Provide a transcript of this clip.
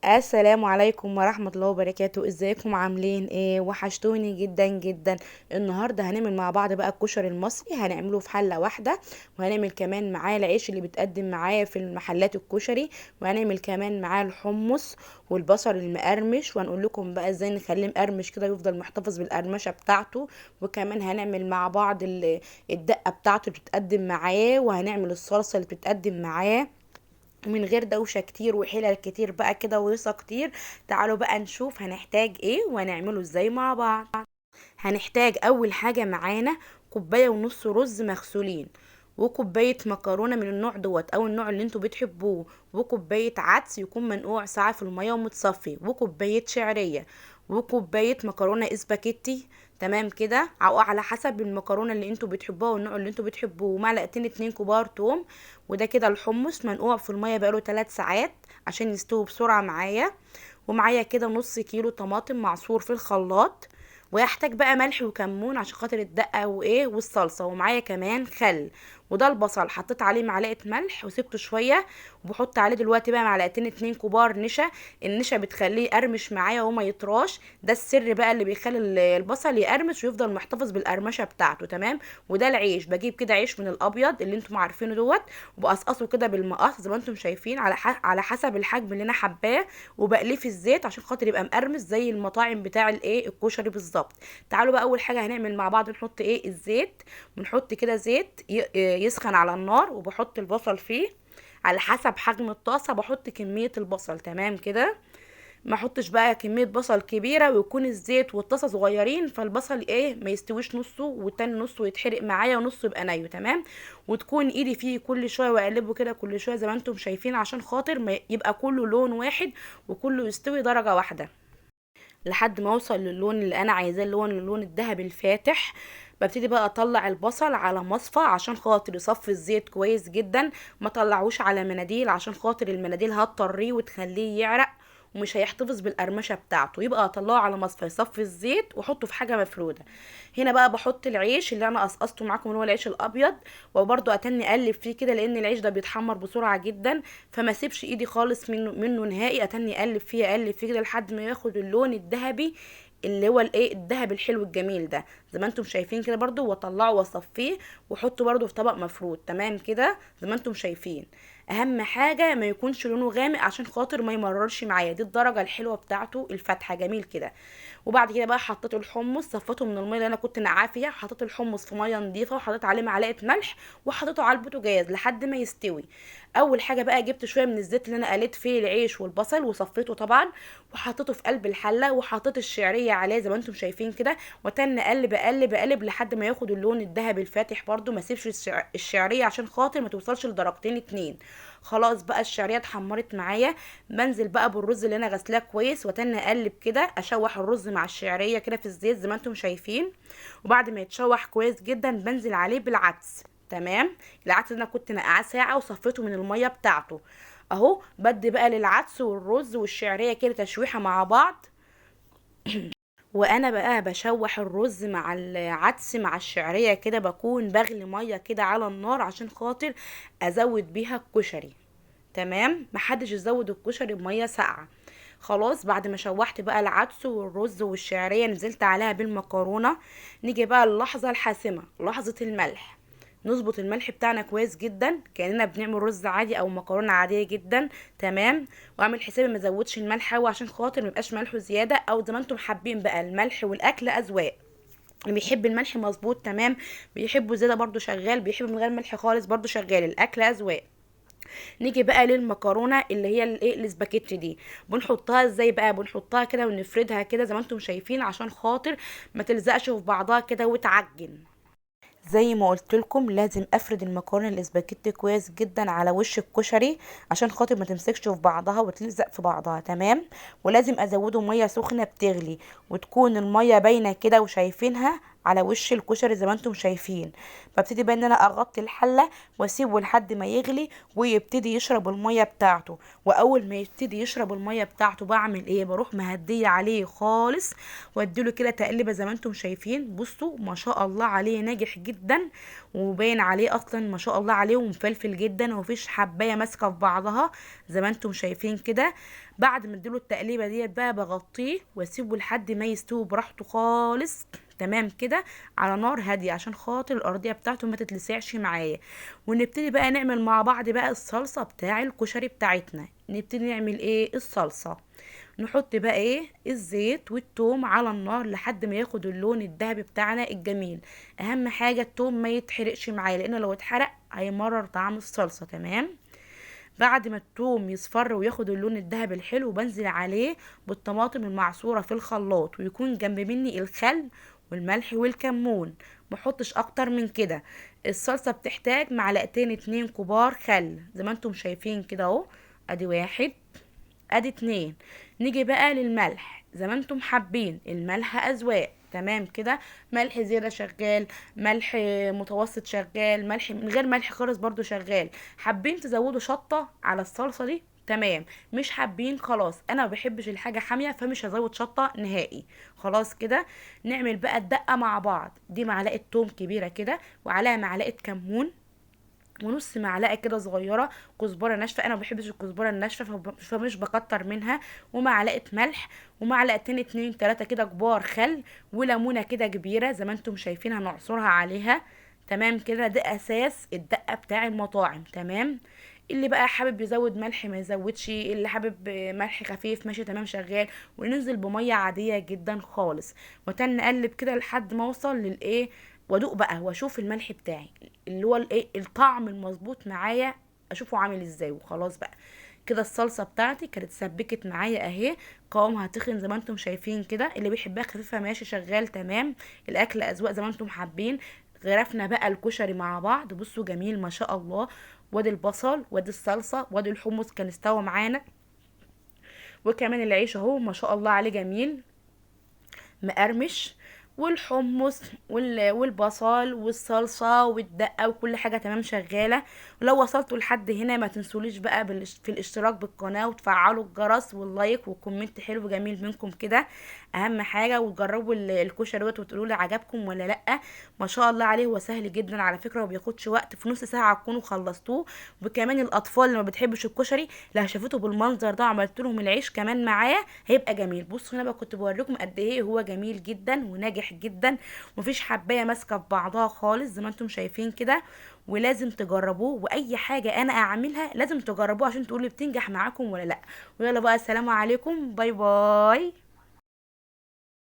السلام عليكم ورحمة الله وبركاته. ازيكم عاملين ايه؟ وحشتوني جدا جدا. النهاردة هنعمل مع بعض بقى الكشري المصري، هنعمله في حلة واحدة، وهنعمل كمان معاه العيش اللي بتقدم معاه في المحلات الكشري، وهنعمل كمان معاه الحمص والبصل المقرمش، وهنقول لكم بقى ازاي نخليه مقرمش كده ويفضل محتفظ بالقرمشة بتاعته. وكمان هنعمل مع بعض الدقة بتاعته اللي بتقدم معاه، وهنعمل الصلصة اللي بتقدم معاه من غير دوشة كتير وحلل كتير بقى كده وهيصة كتير. تعالوا بقى نشوف هنحتاج ايه وهنعمله ازاي مع بعض. هنحتاج اول حاجة معانا كوباية ونص رز مغسولين، وكوباية مكرونة من النوع دوت او النوع اللي انتوا بتحبوه، وكوباية عدس يكون منقوع ساعة في المية ومتصفي، وكوباية شعرية، وكوباية مكرونة اسباجيتي. تمام كده، او على حسب المكرونه اللي انتوا بتحبوها والنوع اللي انتوا بتحبوه، ومعلقتين 2 كبار توم. وده كده الحمص منقوع في الميه بقاله 3 ساعات عشان يستوي بسرعه معايا. ومعايا كده نص كيلو طماطم معصور في الخلاط. ويحتاج بقى ملح وكمون عشان خاطر الدقه وايه والصلصه، ومعايا كمان خل. وده البصل حطيت عليه معلقه ملح وسبته شويه، وبحط عليه دلوقتي بقى معلقتين 2 كبار نشا. النشا بتخليه يقرمش معايا وما يطراش، ده السر بقى اللي بيخلي البصل يقرمش ويفضل محتفظ بالقرمشه بتاعته. تمام. وده العيش، بجيب كده عيش من الابيض اللي انتم عارفينه دوت، وبقصقصه كده بالمقص زي ما انتم شايفين على حسب الحجم اللي انا حباه، وبقليه في الزيت عشان خاطر يبقى مقرمش زي المطاعم بتاع الايه الكشري بالظبط. تعالوا بقى اول حاجه هنعمل مع بعض، نحط ايه الزيت. بنحط كده زيت يسخن على النار، وبحط البصل فيه على حسب حجم الطاسه، بحط كميه البصل. تمام كده، ما احطش بقى كميه بصل كبيره ويكون الزيت والطاسه صغيرين، فالبصل ايه ما يستويش نصه والتاني نصه يتحرق معايا ونصه يبقى ني. تمام. وتكون ايدي فيه كل شويه واقلبه كده كل شويه زي ما انتم شايفين عشان خاطر ما يبقى كله لون واحد وكله يستوي درجه واحده لحد ما اوصل للون اللي انا عايزاه، اللون الذهبي الفاتح. ببتدي بقى اطلع البصل على مصفى عشان خاطر يصفي الزيت كويس جدا. ما طلعوش على مناديل عشان خاطر المناديل هتطريه وتخليه يعرق ومش هيحتفظ بالقرمشه بتاعته. يبقى اطلعه على مصفى يصفي الزيت واحطه في حاجه مفروده. هنا بقى بحط العيش اللي انا قصقصته معاكم اللي هو العيش الابيض، وبرده اتني اقلب فيه كده لان العيش ده بيتحمر بسرعه جدا، فما سيبش ايدي خالص منه نهائي. اتني اقلب فيه كده لحد ما ياخد اللون الذهبي اللي هو الايه الذهبي الحلو الجميل ده زي ما انتم شايفين كده برضو، واطلعه واصفيه واحطه برضو في طبق مفرود. تمام كده زي ما انتم شايفين. اهم حاجه ما يكونش لونه غامق عشان خاطر ما يمررش معايا، دي الدرجه الحلوه بتاعته الفاتحه جميل كده. وبعد كده بقى حطيت الحمص، صفيته من الميه اللي انا كنت نقعاه فيها، حطيت الحمص في ميه نظيفه وحطيت عليه معلقه ملح وحطيته على البوتاجاز لحد ما يستوي. اول حاجه بقى جبت شويه من الزيت اللي انا قليت فيه العيش والبصل وصفيته طبعا، وحطيته في قلب الحله، وحطيت الشعريه عليه زي ما انتم شايفين كده، وتن اقلب لحد ما ياخد اللون الذهبي الفاتح. برده ما اسيبش الشعريه عشان خاطر ما توصلش لدرجتين اتنين. خلاص بقى الشعريه اتحمرت معايا، بنزل بقى بالرز اللي انا غسلاه كويس، وتن اقلب كده اشوح الرز مع الشعريه كده في الزيت زي ما انتم شايفين. وبعد ما يتشوح كويس جدا بنزل عليه بالعدس. تمام. العدس اللي انا كنت نقعاه ساعه وصفيته من الميه بتاعته اهو. بدي بقى للعدس والرز والشعريه كده تشويحه مع بعض. وانا بقى بشوح الرز مع العدس مع الشعريه كده، بكون بغلي ميه كده على النار عشان خاطر ازود بيها الكشري. تمام، محدش يزود الكشري بميه ساقعه. خلاص بعد ما شوحت بقى العدس والرز والشعريه نزلت عليها بالمكرونه. نيجي بقى اللحظه الحاسمه، لحظه الملح. نظبط الملح بتاعنا كويس جدا كاننا بنعمل رز عادي او مكرونه عاديه جدا. تمام. واعمل حسابي ما ازودش الملح قوي عشان خاطر ما يبقاش ملحه زياده، او زي ما انتم حابين بقى، الملح والاكل اذواق. اللي بيحب الملح مظبوط تمام، بيحبه زياده برضو شغال، بيحب من غير ملح خالص برضو شغال، الاكل اذواق. نيجي بقى للمكرونه اللي هي الايه الاسباجيتي دي، بنحطها ازاي بقى؟ بنحطها كده ونفردها كده زي ما انتم شايفين عشان خاطر ما تلزقش في بعضها كده وتعجن. زي ما قلت لكم لازم افرد المكرونه الاسباجيتي كويس جدا على وش الكشري عشان خاطر ما تمسكش في بعضها وتلزق في بعضها. تمام. ولازم ازوده ميه سخنه بتغلي، وتكون الميه باينه كده وشايفينها على وش الكشري زي ما انتم شايفين. ببتدي بقى ان انا اغطي الحله واسيبه لحد ما يغلي ويبتدي يشرب الميه بتاعته. واول ما يبتدي يشرب الميه بتاعته بعمل ايه؟ بروح مهديه عليه خالص واديله كده تقليبه زي ما انتم شايفين. بصوا ما شاء الله عليه ناجح جدا، وباين عليه اصلا ما شاء الله عليه ومفلفل جدا ومفيش حبايه ماسكه في بعضها زي ما انتم شايفين كده. بعد ما اديله التقليبه ديت بقى بغطيه واسيبه لحد ما يستوي براحته خالص. تمام كده، على نار هاديه عشان خاطر الارضيه بتاعته ما تتلسعش معايا. ونبتدي بقى نعمل مع بعض بقى الصلصه بتاع الكشري بتاعتنا. نبتدي نعمل ايه؟ الصلصه. نحط بقى ايه؟ الزيت والثوم على النار لحد ما ياخد اللون الذهبي بتاعنا الجميل. اهم حاجه الثوم ما يتحرقش معايا، لانه لو اتحرق هيمرر طعم الصلصه. تمام. بعد ما الثوم يصفر وياخد اللون الذهبي الحلو بنزل عليه بالطماطم المعصوره في الخلاط، ويكون جنب مني الخل والملح والكمون. محطش اكتر من كده. الصلصه بتحتاج معلقتين 2 كبار خل زي ما انتم شايفين كده اهو. ادي 1، ادي 2. نيجي بقى للملح زي ما انتم حابين، الملح اذواق. تمام كده، ملح زيادة شغال، ملح متوسط شغال، ملح من غير ملح خالص برضو شغال. حابين تزودوا شطة على الصلصة دي تمام، مش حابين خلاص. انا ما بحبش الحاجة حامية فمش هزود شطة نهائي. خلاص كده. نعمل بقى الدقة مع بعض. دي معلقة توم كبيرة كده، وعليها معلقة كمون، ونص معلقه كده صغيره كزبره ناشفه. انا ما بحبش الكزبره الناشفه فمش بكتر منها. ومعلقه ملح، ومعلقتين 2 3 كده كبار خل، وليمونه كده كبيره زي ما انتم شايفين هنعصرها عليها. تمام كده، ده اساس الدقه بتاع المطاعم. تمام. اللي بقى حابب يزود ملح ما يزودش، اللي حابب ملح خفيف ماشي تمام شغال. وننزل بميه عاديه جدا خالص، وتن نقلب كده لحد ما اوصل للايه، وادوق بقى واشوف الملح بتاعي اللي هو الايه الطعم المظبوط معايا، اشوفه عامل ازاي. وخلاص بقى كده الصلصه بتاعتي كانت سبكت معايا اهي. قوامها تخن زي ما انتم شايفين كده. اللي بيحبها خفيفه ماشي شغال تمام. الاكل اذواق زي ما انتم حابين. غرفنا بقى الكشري مع بعض. بصوا جميل ما شاء الله. وادي البصل وادي الصلصه وادي الحمص كان استوى معانا. وكمان العيش اهو ما شاء الله عليه جميل مقرمش. والحمص والبصل والصلصة والدقة وكل حاجة تمام شغالة. ولو وصلتوا لحد هنا ما تنسوليش بقى في الاشتراك بالقناة وتفعلوا الجرس واللايك والكومنت حلو جميل منكم كده، اهم حاجة. وتجربوا الكشري دوت وتقولوا لي عجبكم ولا لأ. ما شاء الله عليه، هو سهل جدا على فكرة وبياخدش وقت، في نص ساعة تكونوا خلصتوه. وكمان الاطفال اللي ما بتحبش الكشري لو شافته بالمنظر ده عملت لهم العيش كمان معاه هيبقى جميل. بصوا هنا بقى كنت بوريكم قد ايه هو جميل جدا وناجح جدا، ومفيش حبايه ماسكه في بعضها خالص زي ما انتم شايفين كده. ولازم تجربوه، واي حاجه انا اعملها لازم تجربوه عشان تقولي بتنجح معاكم ولا لا. ويلا بقى السلام عليكم، باي باي.